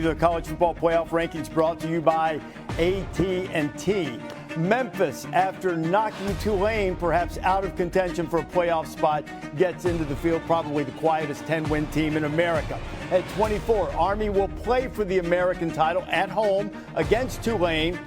The college football playoff rankings brought to you by AT&T. Memphis, after knocking Tulane perhaps out of contention for a playoff spot, gets into the field, probably the quietest 10-win team in America. At 24, Army will play for the American title at home against Tulane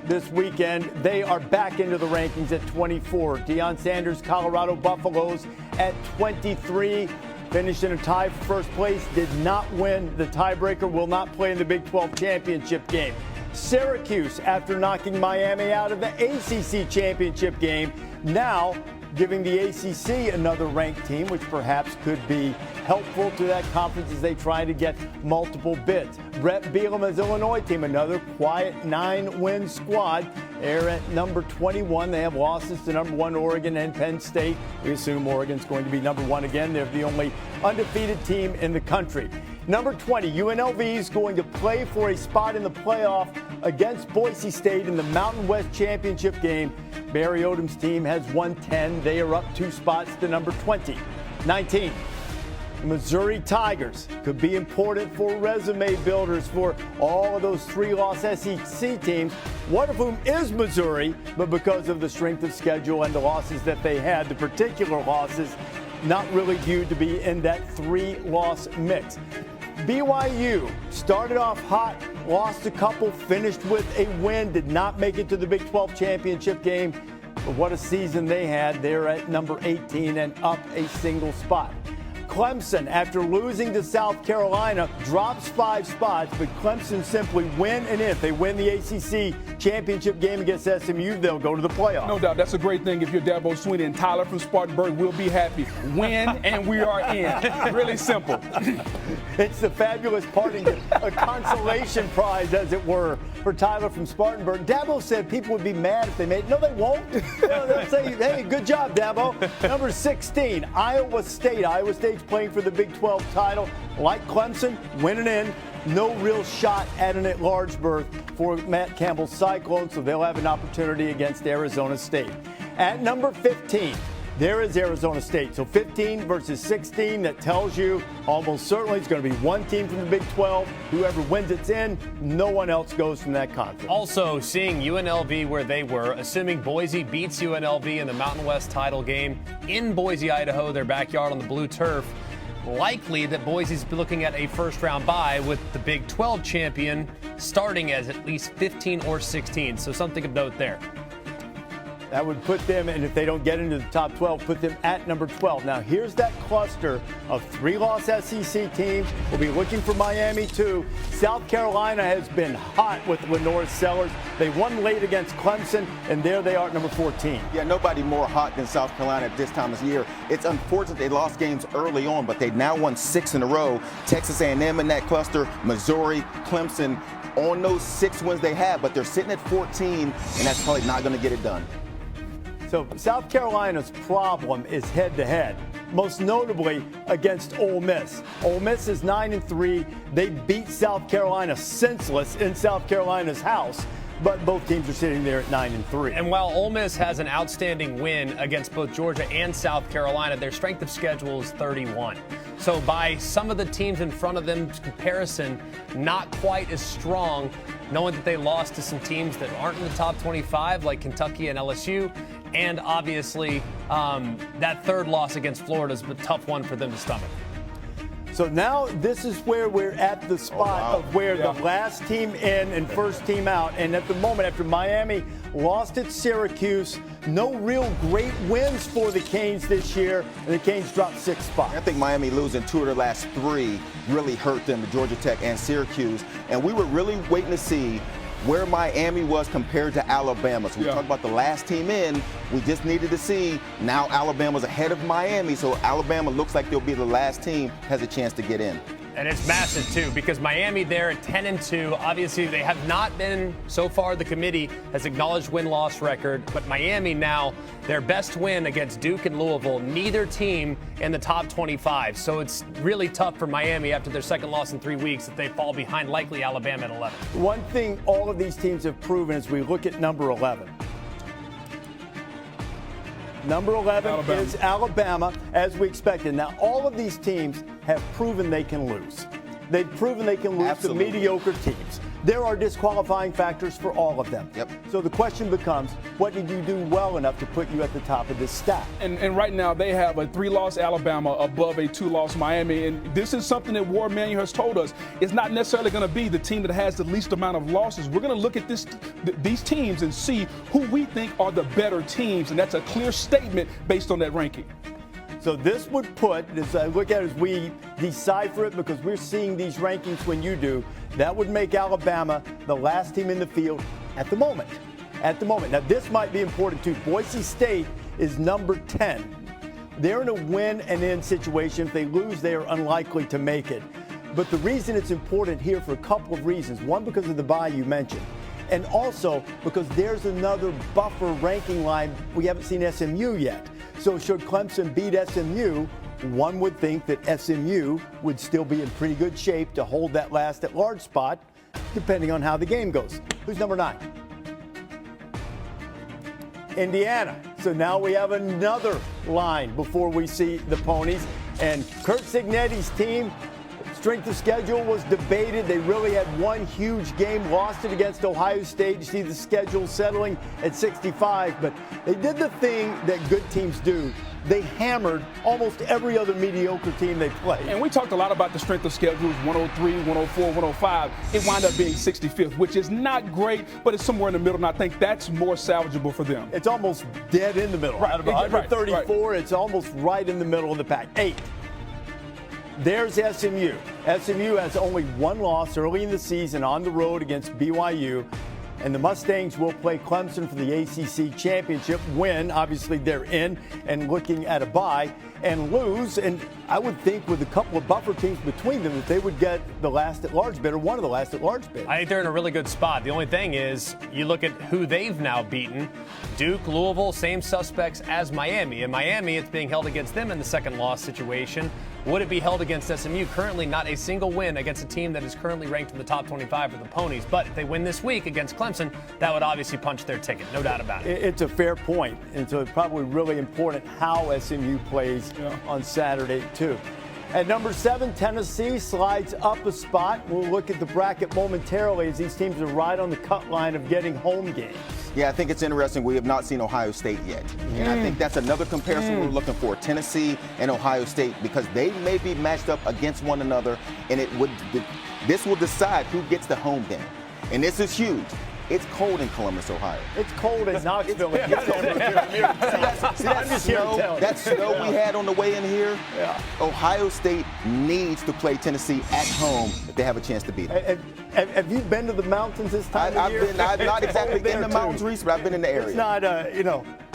this weekend. They are back into the rankings at 24. Deion Sanders' Colorado Buffaloes at 23. Finished in a tie for first place, did not win the tiebreaker, will not play in the Big 12 championship game. Syracuse, after knocking Miami out of the ACC championship game, now giving the ACC another ranked team, which perhaps could be helpful to that conference as they try to get multiple bids. Brett Bielema's Illinois team, another quiet 9-win squad. They're at number 21. They have losses to number 1 Oregon and Penn State. We assume Oregon's going to be number 1 again. They're the only undefeated team in the country. Number 20, UNLV is going to play for a spot in the playoff against Boise State in the Mountain West Championship game. Barry Odom's team has won 10. They are up 2 spots to number 20. 19, Missouri Tigers could be important for resume builders for all of those 3-loss SEC teams, one of whom is Missouri, but because of the strength of schedule and the losses that they had, the particular losses, not really viewed to be in that 3-loss mix. BYU started off hot, lost a couple, finished with a win, did not make it to the Big 12 championship game. But what a season they had. They're at number 18 and up a single spot. Clemson, after losing to South Carolina, drops 5 spots, but Clemson simply win, and if they win the ACC championship game against SMU, they'll go to the playoffs. No doubt. That's a great thing if you're Dabo Swinney, and Tyler from Spartanburg will be happy. Win, and we are in. Really simple. It's the fabulous parting, a consolation prize, as it were, for Tyler from Spartanburg. Dabo said people would be mad if they made it. No, they won't. They'll say, hey, good job, Dabo. Number 16, Iowa State. Iowa State's playing for the Big 12 title. Like Clemson, winning in. No real shot at an at-large berth for Matt Campbell's Cyclones, so they'll have an opportunity against Arizona State. At number 15, there is Arizona State. So 15 versus 16, that tells you almost certainly it's going to be one team from the Big 12. Whoever wins it's in, no one else goes from that conference. Also, seeing UNLV where they were, assuming Boise beats UNLV in the Mountain West title game in Boise, Idaho, their backyard on the blue turf, likely that Boise's looking at a first-round bye with the Big 12 champion starting as at least 15 or 16. So something of note there. That would put them, and if they don't get into the top 12, put them at number 12. Now, here's that cluster of 3-loss SEC teams. We'll be looking for Miami, too. South Carolina has been hot with Lenore Sellers. They won late against Clemson, and there they are at number 14. Yeah, nobody more hot than South Carolina at this time of year. It's unfortunate they lost games early on, but they've now won 6 in a row. Texas A&M in that cluster, Missouri, Clemson, on those 6 wins they have, but they're sitting at 14, and that's probably not going to get it done. So South Carolina's problem is head-to-head, most notably against Ole Miss. Ole Miss is 9-3. They beat South Carolina senseless in South Carolina's house, but both teams are sitting there at 9-3. And while Ole Miss has an outstanding win against both Georgia and South Carolina, their strength of schedule is 31. So by some of the teams in front of them's comparison, not quite as strong, knowing that they lost to some teams that aren't in the top 25, like Kentucky and LSU. And obviously, that third loss against Florida is a tough one for them to stomach. So now this is where we're at the spot of where the last team in and first team out. And at the moment, after Miami lost at Syracuse, no real great wins for the Canes this year, and the Canes dropped 6 spots. I think Miami losing 2 of their last 3 really hurt them, Georgia Tech and Syracuse. And we were really waiting to see where Miami was compared to Alabama. So we talked about the last team in. We just needed to see. Now Alabama's ahead of Miami, so Alabama looks like they'll be the last team has a chance to get in. And it's massive, too, because Miami there at 10-2. Obviously, they have not been, so far, the committee has acknowledged win-loss record. But Miami now, their best win against Duke and Louisville, neither team in the top 25. So it's really tough for Miami after their second loss in 3 weeks that they fall behind likely Alabama at 11. One thing all of these teams have proven as we look at number 11. Number 11 is Alabama, as we expected. Now, all of these teams have proven they can lose. They've proven they can lose Absolutely. to mediocre teams. There are disqualifying factors for all of them. Yep. So the question becomes, what did you do well enough to put you at the top of this stack? And right now they have a 3-loss Alabama above a 2-loss Miami. And this is something that Warde Manuel has told us. It's not necessarily going to be the team that has the least amount of losses. We're going to look at these teams and see who we think are the better teams. And that's a clear statement based on that ranking. So this would put, as I look at it, as we decipher it, because we're seeing these rankings when you do, that would make Alabama the last team in the field at the moment. At the moment. Now, this might be important too. Boise State is number 10. They're in a win and in situation. If they lose, they are unlikely to make it. But the reason it's important here for a couple of reasons. One, because of the bye you mentioned. And also because there's another buffer ranking line. We haven't seen SMU yet. So should Clemson beat SMU, one would think that SMU would still be in pretty good shape to hold that last at-large spot, depending on how the game goes. Who's number 9? Indiana. So now we have another line before we see the Ponies. And Curt Cignetti's team, strength of schedule was debated. They really had one huge game, lost it against Ohio State. You see the schedule settling at 65, but they did the thing that good teams do. They hammered almost every other mediocre team they played. And we talked a lot about the strength of schedules, 103, 104, 105. It wound up being 65th, which is not great, but it's somewhere in the middle, and I think that's more salvageable for them. It's almost dead in the middle. Right, Out of 134, right. It's almost right in the middle of the pack. 8. There's SMU. SMU has only one loss early in the season on the road against BYU. And the Mustangs will play Clemson for the ACC championship. Win, obviously they're in and looking at a bye, and lose. And I would think with a couple of buffer teams between them that they would get the last at-large bid or one of the last at-large bids. I think they're in a really good spot. The only thing is you look at who they've now beaten. Duke, Louisville, same suspects as Miami. In Miami, it's being held against them in the second loss situation. Would it be held against SMU? Currently not a single win against a team that is currently ranked in the top 25 for the Ponies. But if they win this week against Clemson, that would obviously punch their ticket. No doubt about it. It's a fair point. And so it's probably really important how SMU plays on Saturday, too. At number 7, Tennessee slides up a spot. We'll look at the bracket momentarily as these teams are right on the cut line of getting home games. Yeah, I think it's interesting. We have not seen Ohio State yet. And I think that's another comparison we're looking for, Tennessee and Ohio State, because they may be matched up against one another, and this will decide who gets the home game. And this is huge. It's cold in Columbus, Ohio. It's cold in Knoxville. That snow we had on the way in here, Ohio State needs to play Tennessee at home if they have a chance to beat them. Have you been to the mountains this time of year? I'm not exactly in the mountains, Reese, but I've been in the area. It's not,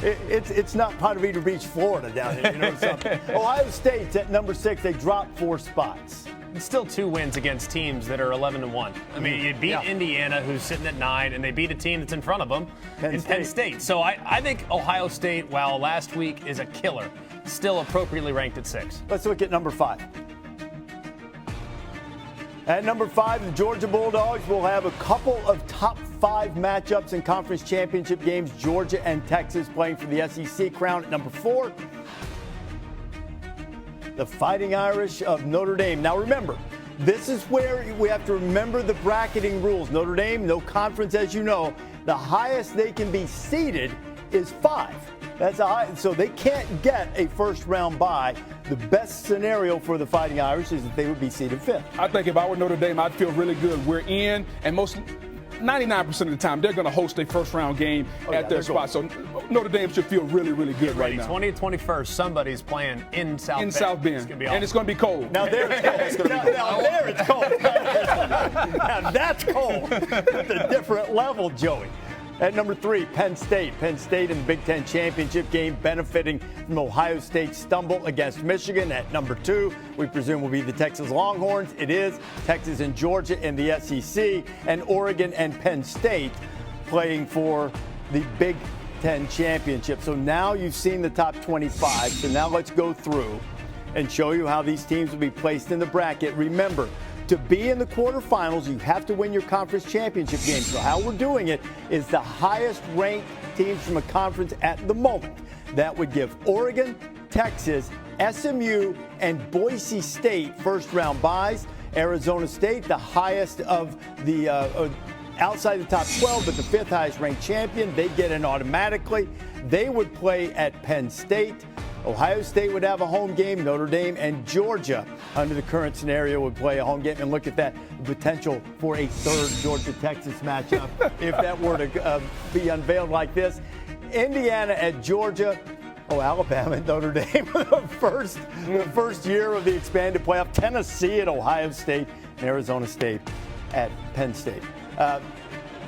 it's not Ponte Vedra Beach, Florida down here. You know something. Ohio State's at number 6. They dropped 4 spots. It's still 2 wins against teams that are 11-1. I mean, you beat Indiana, who's sitting at 9, and they beat a team that's in front of them Penn State. So I think Ohio State, while last week is a killer, still appropriately ranked at 6. Let's look at number 5. At number 5, the Georgia Bulldogs will have a couple of top 5 matchups in conference championship games. Georgia and Texas playing for the SEC crown. At number 4, the Fighting Irish of Notre Dame. Now remember, this is where we have to remember the bracketing rules. Notre Dame, no conference, as you know. The highest they can be seeded is 5. That's so they can't get a first-round bye. The best scenario for the Fighting Irish is that they would be seeded 5th. I think if I were Notre Dame, I'd feel really good. We're in, and 99% of the time, they're going to host a first-round game at their spot. So Notre Dame should feel really, really good right now. 20th, 21st, somebody's playing in South Bend. In South Bend. It's gonna be and it's going to be cold. Now there it's cold. Now there it's cold. Now that's cold. It's a different level, Joey. At number 3, Penn State. Penn State in the Big Ten championship game, benefiting from Ohio State's stumble against Michigan. At number 2, we presume will be the Texas Longhorns. It is Texas and Georgia in the SEC, and Oregon and Penn State playing for the Big Ten championship. So now you've seen the top 25. So now let's go through and show you how these teams will be placed in the bracket. Remember, to be in the quarterfinals, you have to win your conference championship game. So how we're doing it is the highest ranked teams from a conference at the moment. That would give Oregon, Texas, SMU, and Boise State first round byes. Arizona State, the highest of the outside the top 12, but the 5th highest ranked champion. They get in automatically. They would play at Penn State. Ohio State would have a home game. Notre Dame and Georgia, under the current scenario, would play a home game. And look at that, the potential for a third Georgia-Texas matchup if that were to be unveiled like this. Indiana at Georgia. Oh, Alabama and Notre Dame, the first year of the expanded playoff. Tennessee at Ohio State and Arizona State at Penn State.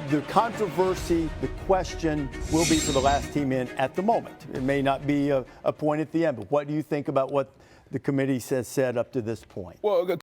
The controversy, the question will be for the last team in at the moment. It may not be a point at the end, but what do you think about what the committee has said up to this point? Well,